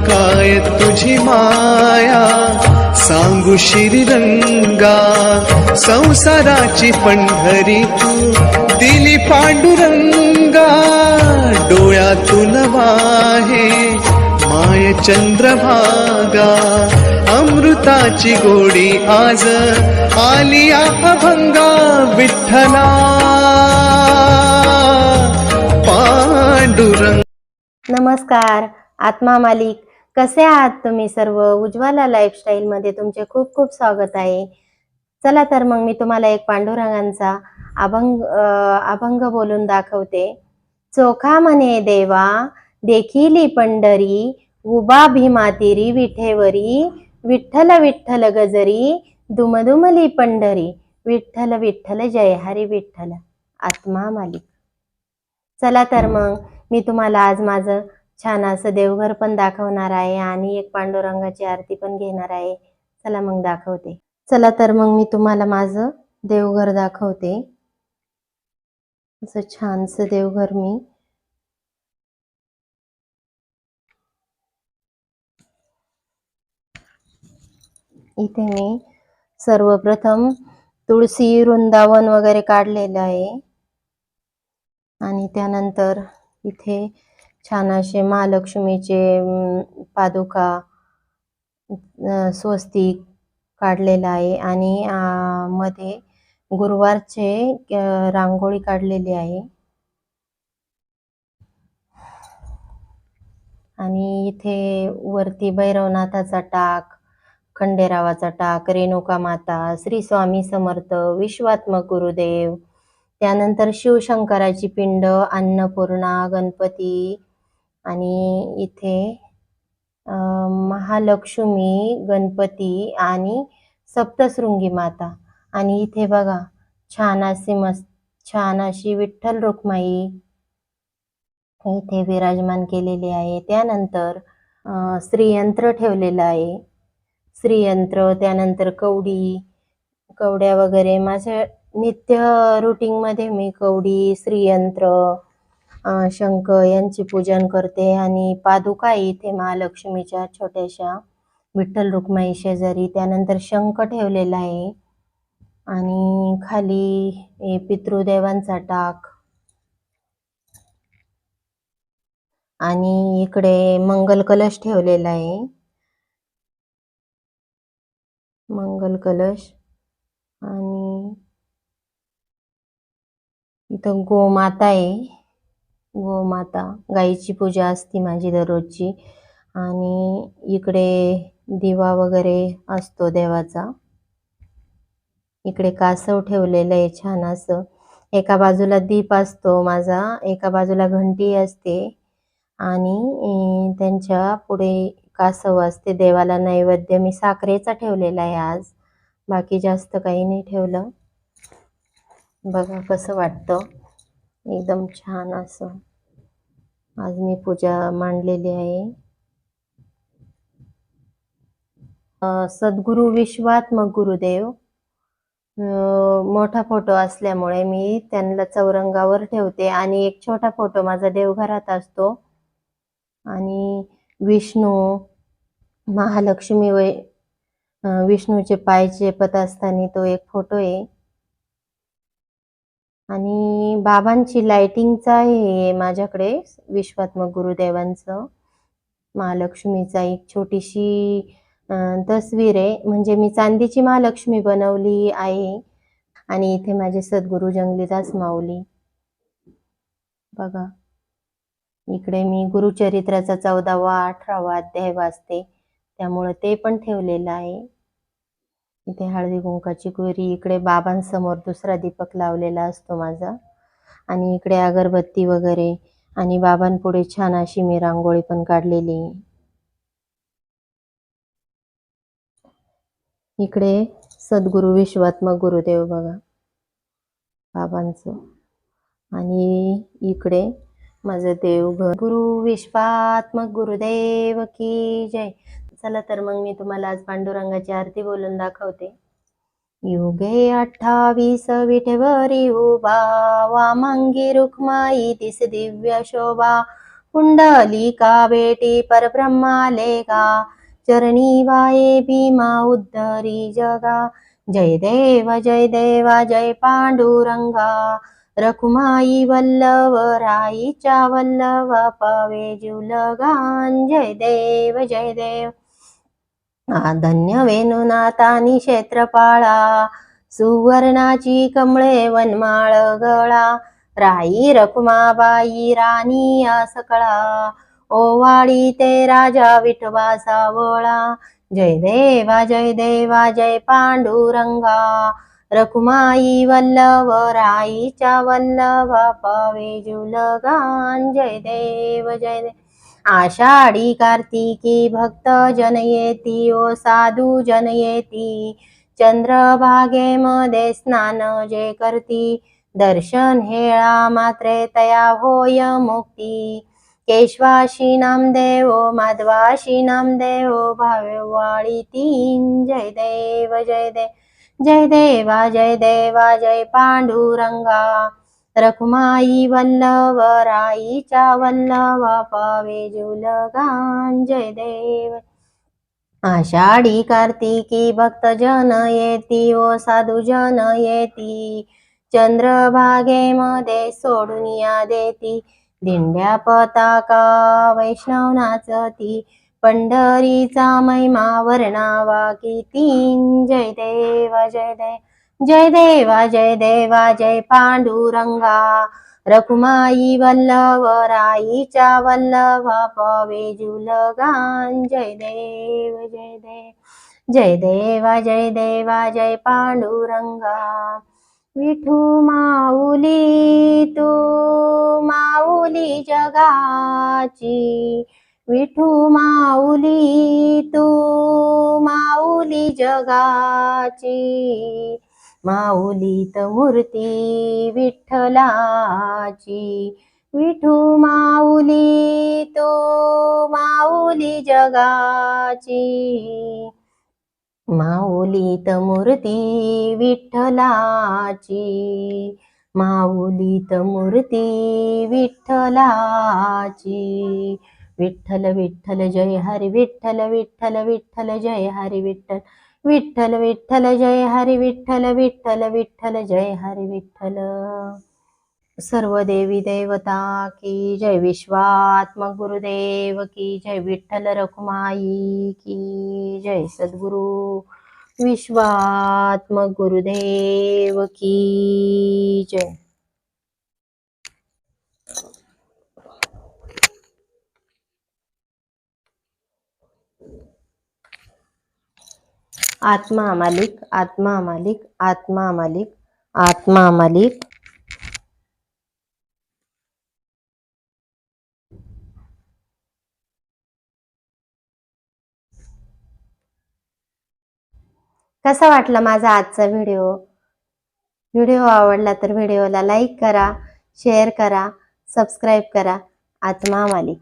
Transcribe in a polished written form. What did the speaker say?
काय तुझी माया सांगू श्रीरंगा, संसाराची पंढरी तू दिली पांडुरंगा. डोळ्यातून वाहे माय चंद्रभागा, अमृताची गोडी आज आली अभंगा. विठ्ठला पांडुरंग. नमस्कार, आत्मा मालिक. कसे आहात तुम्ही सर्व? उज्ज्वला लाईफस्टाईल मध्ये तुमचे खूप खूप स्वागत आहे. चला तर मग मी तुम्हाला एक पांडुरंगांचा अभंग बोलून दाखवते. चोखा म्हणे देवा देखिली पंढरी, उभा भीमातीरी विठेवरी. विठ्ठल विठ्ठल गजरी, दुमदुमली पंढरी. विठ्ठल विठ्ठल जय हरी विठ्ठल. आत्मा मालिक. चला तर मग मी तुम्हाला आज माझं छान असं देवघर पण दाखवणार आहे आणि एक पांडुरंगाची आरती पण घेणार आहे. चला मग दाखवते. चला तर मग मी तुम्हाला माझं देवघर दाखवते. असं छानसं देवघर मी इथे मी सर्वप्रथम तुळशी वृंदावन वगैरे काढलेलं आहे आणि त्यानंतर इथे छान असे महालक्ष्मीचे पादुका स्वस्तिक काढलेला आहे आणि मध्ये गुरुवारचे रांगोळी काढलेली आहे आणि इथे वरती भैरवनाथाचा टाक, खंडेरावाचा टाक, रेणुका माता, श्री स्वामी समर्थ, विश्वात्मक गुरुदेव, त्यानंतर शिवशंकराची पिंड, अन्नपूर्णा, गणपती आणि इथे महालक्ष्मी, गणपती आणि सप्तशृंगी माता. आणि इथे बघा छान अशी विठ्ठल रुक्माई इथे विराजमान केलेली आहे. त्यानंतर श्रीयंत्र ठेवलेलं आहे. श्रीयंत्र, त्यानंतर कवड्या वगैरे माझ्या नित्य रुटीन मध्ये मी कवडी, श्रीयंत्र, शंख यांची पूजन करते. आणि पादुका इथे महालक्ष्मीच्या छोट्याशा विठ्ठल रुक्माई शेजारी. त्यानंतर शंख ठेवलेला आहे आणि खाली पितृदेवांचा टाक आणि इकडे मंगल कलश ठेवलेला आहे. मंगल कलश आणि इथं गोमाता आहे. गोमाता, गाईची पूजा असते माझी दररोजची. आणि इकडे दिवा वगैरे असतो देवाचा. इकडे कासव ठेवलेलं आहे छान असं. एका बाजूला दीप असतो माझा, एका बाजूला घंटी असते आणि त्यांच्या पुढे कासव असते. देवाला नैवेद्य मी साखरेचा ठेवलेला आहे आज, बाकी जास्त काही नाही ठेवलं. बघा कसं वाटतं, एकदम छान असं आज मी पूजा मांडलेली आहे. सद्गुरु विश्वात्मक गुरुदेव मोठा फोटो असल्यामुळे मी त्यांना चौरंगावर ठेवते आणि एक छोटा फोटो माझा देवघरात असतो. आणि विष्णू, महालक्ष्मी विष्णूचे पाय चेपत असताना तो एक फोटो आहे. आणि बाबांची लाइटिंगचा आहे माझ्याकडे, विश्वात्मक गुरुदेवांचं महालक्ष्मीचा एक छोटीशी तस्वीर आहे. म्हणजे मी चांदीची महालक्ष्मी बनवली आहे. आणि इथे माझे सद्गुरु जंगलीदास माऊली बघा. इकडे मी गुरुचरित्राचा 14वा 18वा अध्याय वाचते, त्यामुळे ते पण ठेवलेलं आहे. इथे हळदी कुंकाची कुरी, इकडे बाबांसमोर दुसरा दीपक लावलेला असतो माझा आणि इकडे अगरबत्ती वगैरे. आणि बाबांपुढे छान अशी मी रांगोळी पण काढलेली. इकडे सद्गुरु विश्वात्मक गुरुदेव बघा बाबांचं. आणि इकडे माझं देवघर. गुरु विश्वात्मक गुरुदेव की जय. चला तर मग मी तुम्हाला आज पांडुरंगाची आरती बोलून दाखवते. युगे 28 विठेवरी उभा, वामांगी रुक्माई दिस दिव्य शोभा. पुंडलिका बेटी परब्रह्माले गा, चरणी वाये भीमा उद्धरी जगा. जय देव जय पांडुरंगा, रखुमाई वल्लभ राईच्या वल्लभ पावे जुलगान. जय देव धन्य वेणुनाथानी क्षेत्रपाळा, सुवर्णाची कमळे वनमाळ गळा. राई रखुमाबाई राणी या सकळा, ओवाळी ते राजा विठोबा सावळा. जय देवा जय पांडुरंगा, रखुमाई वल्लभ राईच्या वल्लभ पावे जुलगान. जय देव आषाढी कार्तिकी भक्त जन येती, ओ साधू जन येती. चंद्रभागेमध्ये स्नान जे करती, दर्शन हेळा मात्रे तया होय मुक्ती. केशवाशी नामदेव माधवाशी नामदेव भावे वाळीतीन. जय देवा जय पांडुरंगा, रखुमाई वल्लभ राईच्या वल्लभ पावे जुलगान. जय देव आषाढी कार्तिकी भक्त जन येती, ओ साधू जन येती. चंद्रभागेमध्ये सोडून या देती, दिंड्या पताका वैष्णव नाचती. पंढरीचा महिमा वर्णावा किती. जय देवा जय पांडुरंगा, रखुमाई वल्लभ राईच्या वल्लभ पावे जुलगान. जय देवा जय पांडुरंगा. विठू माऊली तू माऊली जगाची, विठू माऊली तू माऊली जगाची. माऊलीत मूर्ती विठ्ठलाची, विठू माऊली तो माऊली जगाची. माऊलीत मूर्ती विठ्ठलाची, माऊलीत मूर्ती विठ्ठलाची. विठ्ठल विठ्ठल जय हरी विठ्ठल, विठ्ठल विठ्ठल जय हरी विठ्ठल, विठ्ठल विठ्ठल जय हरी विठ्ठल, विठ्ठल विठ्ठल जय हरी विठ्ठल. सर्व देवी देवता की जय, विश्वात्मक गुरुदेव की जय, विठ्ठल रखुमाई की जय, सद्गुरु विश्वात्मक गुरुदेव की जय. आत्मा मालिक, आत्मा मालिक, आत्मा मालिक, आत्मा मालिक. कसा वाटला माझा आजचा व्हिडिओ? व्हिडिओ आवडला तर व्हिडिओला लाईक करा, शेअर करा, सबस्क्राईब करा. आत्मा मालिक.